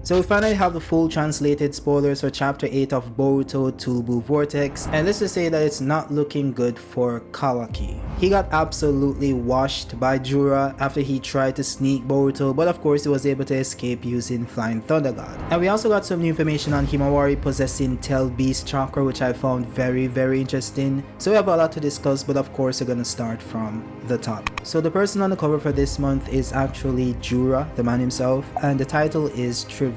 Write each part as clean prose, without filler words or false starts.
So we finally have the full translated spoilers for chapter 8 of Boruto Tubu Vortex, and let's just say that it's not looking good for Kawaki. He got absolutely washed by Jura after he tried to sneak Boruto, but of course he was able to escape using Flying Thunder God. And we also got some new information on Himawari possessing Tail Beast Chakra, which I found very interesting. So we have a lot to discuss, but of course we're gonna start from the top. So the person on the cover for this month is actually Jura, the man himself, and the title is Trivial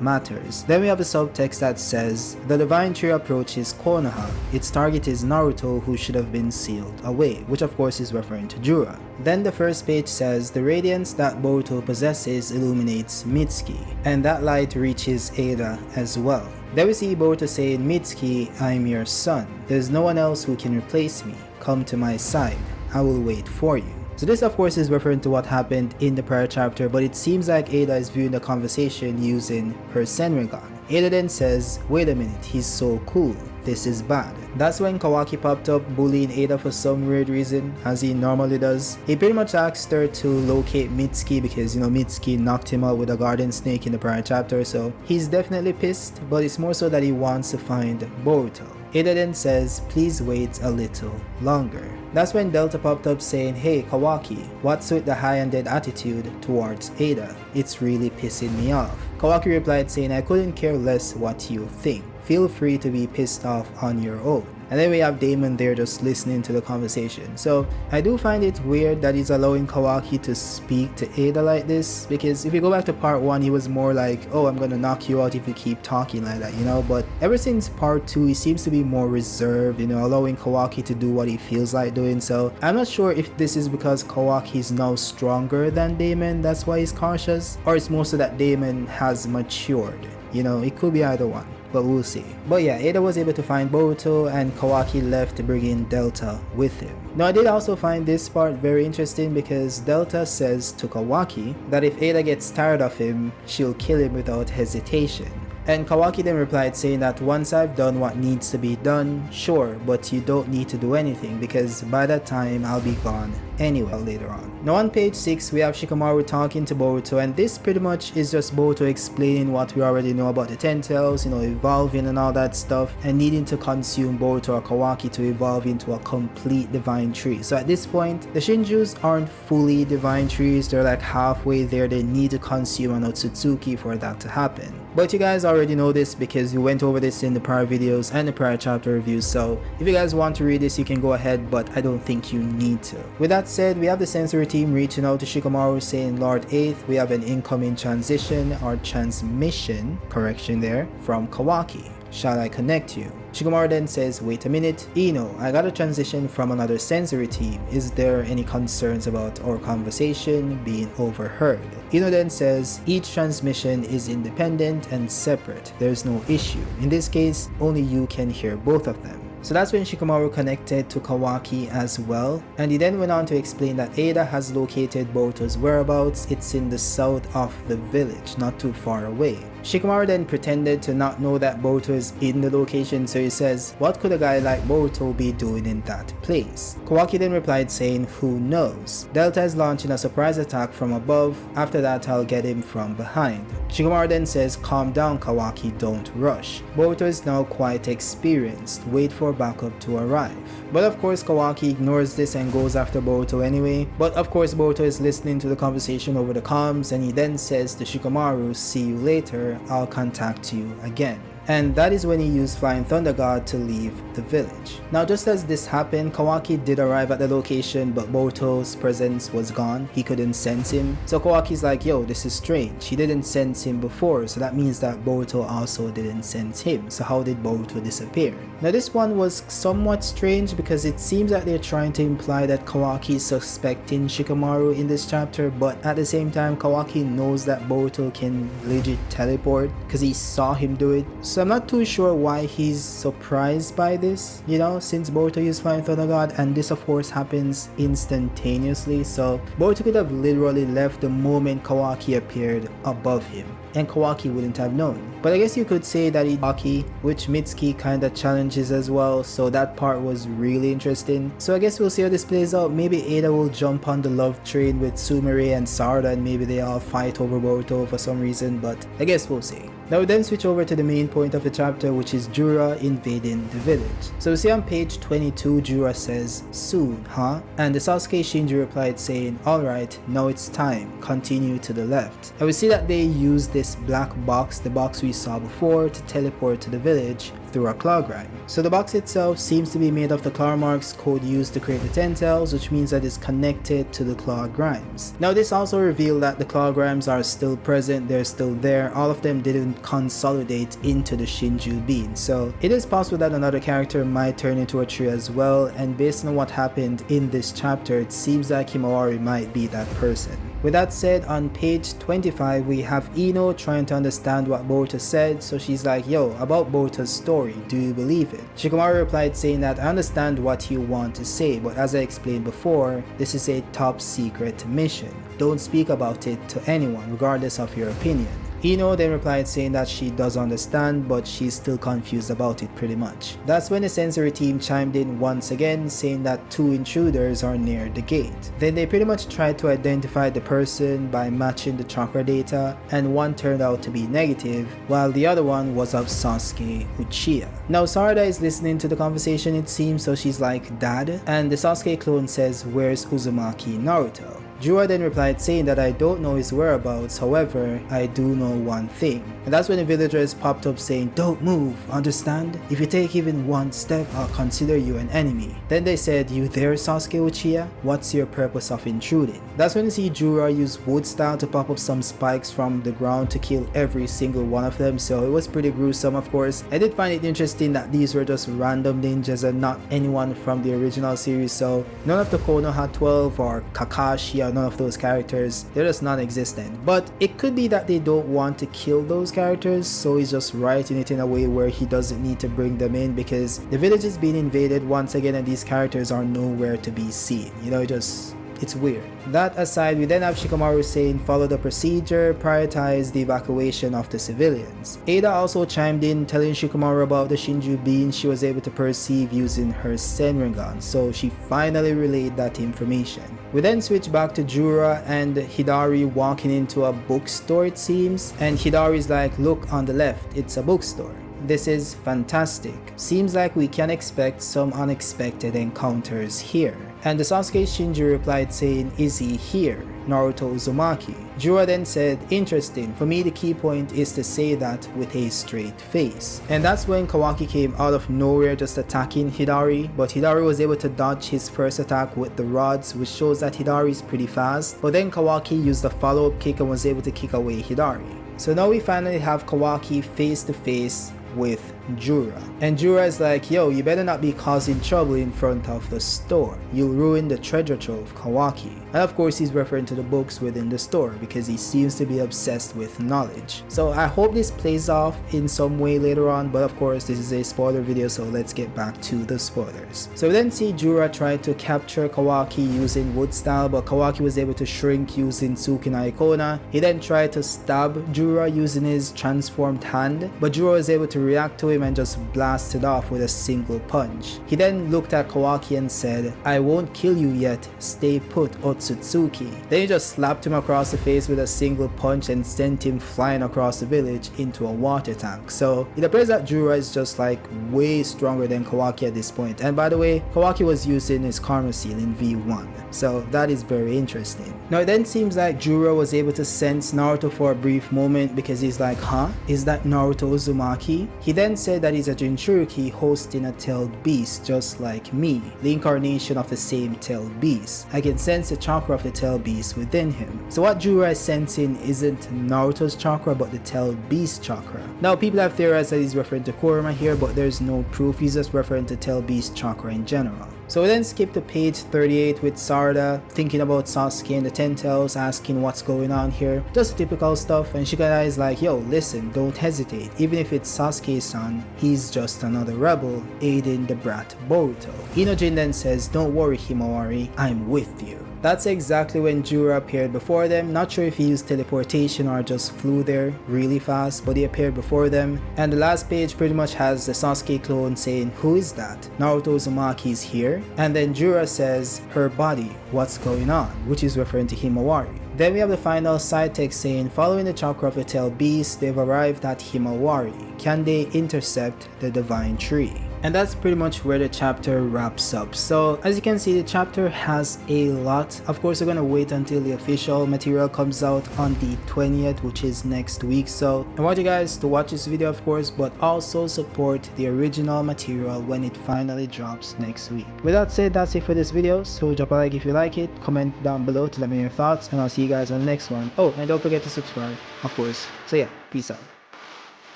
Matters. Then we have a subtext that says, the divine tree approaches Konoha. Its target is Naruto, who should have been sealed away, which of course is referring to Jura. Then the first page says, the radiance that Boruto possesses illuminates Mitsuki, and that light reaches Ada as well. Then we see Boruto saying, Mitsuki, I'm your son. There's no one else who can replace me. Come to my side. I will wait for you. So this of course is referring to what happened in the prior chapter, but it seems like Ada is viewing the conversation using her Senrigan. Ada then says, wait a minute, he's so cool. This is bad. That's when Kawaki popped up bullying Ada for some weird reason, as he normally does. He pretty much asked her to locate Mitsuki because, Mitsuki knocked him out with a garden snake in the prior chapter, so he's definitely pissed, but it's more so that he wants to find Boruto. Ada then says, please wait a little longer. That's when Delta popped up saying, hey Kawaki, what's with the high and dead attitude towards Ada? It's really pissing me off. Kawaki replied saying, I couldn't care less what you think. Feel free to be pissed off on your own. And then we have Damon there just listening to the conversation. So I do find it weird that he's allowing Kawaki to speak to Ada like this, because if you go back to part 1, he was more like, oh, I'm gonna knock you out if you keep talking like that, but ever since part 2 he seems to be more reserved, allowing Kawaki to do what he feels like doing. So I'm not sure if this is because Kawaki is now stronger than Damon, that's why he's cautious, or it's mostly that Damon has matured. It could be either one, but we'll see. But yeah, Ada was able to find Boruto and Kawaki left to bring in Delta with him. Now I did also find this part very interesting because Delta says to Kawaki that if Ada gets tired of him, she'll kill him without hesitation. And Kawaki then replied saying that once I've done what needs to be done, sure, but you don't need to do anything because by that time I'll be gone anyway later on. Now on page 6 we have Shikamaru talking to Boruto, and this pretty much is just Boruto explaining what we already know about the 10 tails, evolving and all that stuff, and needing to consume Boruto or Kawaki to evolve into a complete divine tree. So at this point the Shinjus aren't fully divine trees, they're like halfway there. They need to consume an Otsutsuki for that to happen. But you guys already know this because we went over this in the prior videos and the prior chapter reviews, so if you guys want to read this you can go ahead, but I don't think you need to. With that said, we have the sensory team reaching out to Shikamaru saying, Lord 8th, we have an incoming transition or transmission, correction there, from Kawaki. Shall I connect you? Shikamaru then says, wait a minute, Ino, I got a transition from another sensory team. Is there any concerns about our conversation being overheard? Ino then says, each transmission is independent and separate. There's no issue. In this case, only you can hear both of them. So that's when Shikamaru connected to Kawaki as well, and he then went on to explain that Ada has located Boruto's whereabouts. It's in the south of the village, not too far away. Shikamaru then pretended to not know that Boruto is in the location, so he says, what could a guy like Boruto be doing in that place? Kawaki then replied saying, who knows? Delta is launching a surprise attack from above. After that I'll get him from behind. Shikamaru then says, calm down Kawaki, don't rush. Boruto is now quite experienced. Wait for backup to arrive. But of course Kawaki ignores this and goes after Boruto anyway. But of course Boruto is listening to the conversation over the comms, and he then says to Shikamaru, see you later, I'll contact you again. And that is when he used Flying Thunder God to leave the village. Now just as this happened, Kawaki did arrive at the location, but Boruto's presence was gone. He couldn't sense him. So Kawaki's like, yo, this is strange. He didn't sense him before, so that means that Boruto also didn't sense him. So how did Boruto disappear? Now this one was somewhat strange because it seems that they're trying to imply that Kawaki is suspecting Shikamaru in this chapter, but at the same time Kawaki knows that Boruto can legit teleport because he saw him do it. So I'm not too sure why he's surprised by this, since Boruto used Flying Thunder God, and this of course happens instantaneously. So Boruto could have literally left the moment Kawaki appeared above him. and Kawaki wouldn't have known. But I guess you could say that Kawaki, which Mitsuki kinda challenges as well, so that part was really interesting. So I guess we'll see how this plays out. Maybe Ada will jump on the love train with Sumire and Sarada, and maybe they all fight over Boruto for some reason, but I guess we'll see. Now we then switch over to the main point of the chapter, which is Jura invading the village. So we see on page 22, Jura says, "Soon, huh?" And the Sasuke Shinji replied saying, "Alright, now it's time, continue to the left." And we see that they use this black box, the box we saw before, to teleport to the village through a claw grime. So the box itself seems to be made of the claw marks code used to create the 10 tails, which means that it's connected to the claw grimes. Now this also revealed that the claw grimes are still present, they're still there, all of them didn't consolidate into the Shinju bean. So it is possible that another character might turn into a tree as well, and based on what happened in this chapter, it seems like Himawari might be that person. With that said, on page 25 we have Ino trying to understand what Boruto said, so she's like, "Yo, about Boruto's story, do you believe it?" Shikamaru replied saying that, "I understand what you want to say, but as I explained before, this is a top secret mission. Don't speak about it to anyone, regardless of your opinion." Ino then replied saying that she does understand, but she's still confused about it pretty much. That's when the sensory team chimed in once again, saying that 2 intruders are near the gate. Then they pretty much tried to identify the person by matching the chakra data, and one turned out to be negative, while the other one was of Sasuke Uchiha. Now Sarada is listening to the conversation it seems, so she's like, "Dad?" And the Sasuke clone says, "Where's Uzumaki Naruto?" Jura then replied saying that, "I don't know his whereabouts, however, I do know one thing." And that's when the villagers popped up saying, "Don't move, understand? If you take even one step, I'll consider you an enemy." Then they said, "You there, Sasuke Uchiha? What's your purpose of intruding?" That's when you see Jura use wood style to pop up some spikes from the ground to kill every single one of them, so it was pretty gruesome of course. I did find it interesting that these were just random ninjas and not anyone from the original series, so none of the Konoha 12 or Kakashi or none of those characters, they're just non-existent. But it could be that they don't want to kill those characters, so he's just writing it in a way where he doesn't need to bring them in, because the village is being invaded once again and these characters are nowhere to be seen. You know, it's weird. That aside, we then have Shikamaru saying, "Follow the procedure, prioritize the evacuation of the civilians." Ada also chimed in telling Shikamaru about the Shinju being she was able to perceive using her Senringan, so she finally relayed that information. We then switch back to Jura and Hidari walking into a bookstore it seems, and Hidari's like, "Look on the left, it's a bookstore. This is fantastic. Seems like we can expect some unexpected encounters here." And the Sasuke Shinji replied saying, "Is he here? Naruto Uzumaki?" Jura then said, "Interesting. For me the key point is to say that with a straight face." And that's when Kawaki came out of nowhere just attacking Hidari, but Hidari was able to dodge his first attack with the rods, which shows that Hidari is pretty fast, but then Kawaki used a follow-up kick and was able to kick away Hidari. So now we finally have Kawaki face to face with Jura. And Jura is like, "Yo, you better not be causing trouble in front of the store. You'll ruin the treasure trove, Kawaki." And of course he's referring to the books within the store because he seems to be obsessed with knowledge. So I hope this plays off in some way later on, but of course this is a spoiler video, so let's get back to the spoilers. So we then see Jura try to capture Kawaki using wood style, but Kawaki was able to shrink using Tsukina Ikona. He then tried to stab Jura using his transformed hand, but Jura was able to react to him and just blasted off with a single punch. He then looked at Kawaki and said, "I won't kill you yet, stay put, Otsutsuki." Then he just slapped him across the face with a single punch and sent him flying across the village into a water tank. So it appears that Jura is just like way stronger than Kawaki at this point. And by the way, Kawaki was using his Karma Seal in V1, so that is very interesting. Now it then seems like Jura was able to sense Naruto for a brief moment because he's like, "Huh? Is that Naruto Uzumaki?" He then said that he's a Jinchuriki hosting a tailed beast just like me, the incarnation of the same tailed beast. I can sense the chakra of the tailed beast within him. So what Jura is sensing isn't Naruto's chakra but the tailed beast chakra. Now people have theorized that he's referring to Kurama here, but there's no proof, he's just referring to tailed beast chakra in general. So we then skip to page 38 with Sarada thinking about Sasuke and the 10 tails, asking what's going on here. Just typical stuff, and Shikada is like, "Yo, listen, don't hesitate. Even if it's Sasuke's son, he's just another rebel aiding the brat Boruto." Inojin then says, "Don't worry Himawari, I'm with you." That's exactly when Jura appeared before them. Not sure if he used teleportation or just flew there really fast, but he appeared before them. And the last page pretty much has the Sasuke clone saying, "Who is that? Naruto Uzumaki is here." And then Jura says, "Her body, what's going on?" which is referring to Himawari. Then we have the final side text saying, "Following the chakra of the tail beast, they've arrived at Himawari. Can they intercept the divine tree?" And that's pretty much where the chapter wraps up. So as you can see, the chapter has a lot. Of course, we're gonna wait until the official material comes out on the 20th, which is next week. So I want you guys to watch this video, of course, but also support the original material when it finally drops next week. With that said, that's it for this video. So drop a like if you like it, comment down below to let me know your thoughts, and I'll see you guys on the next one. Oh, and don't forget to subscribe, of course. So yeah, peace out.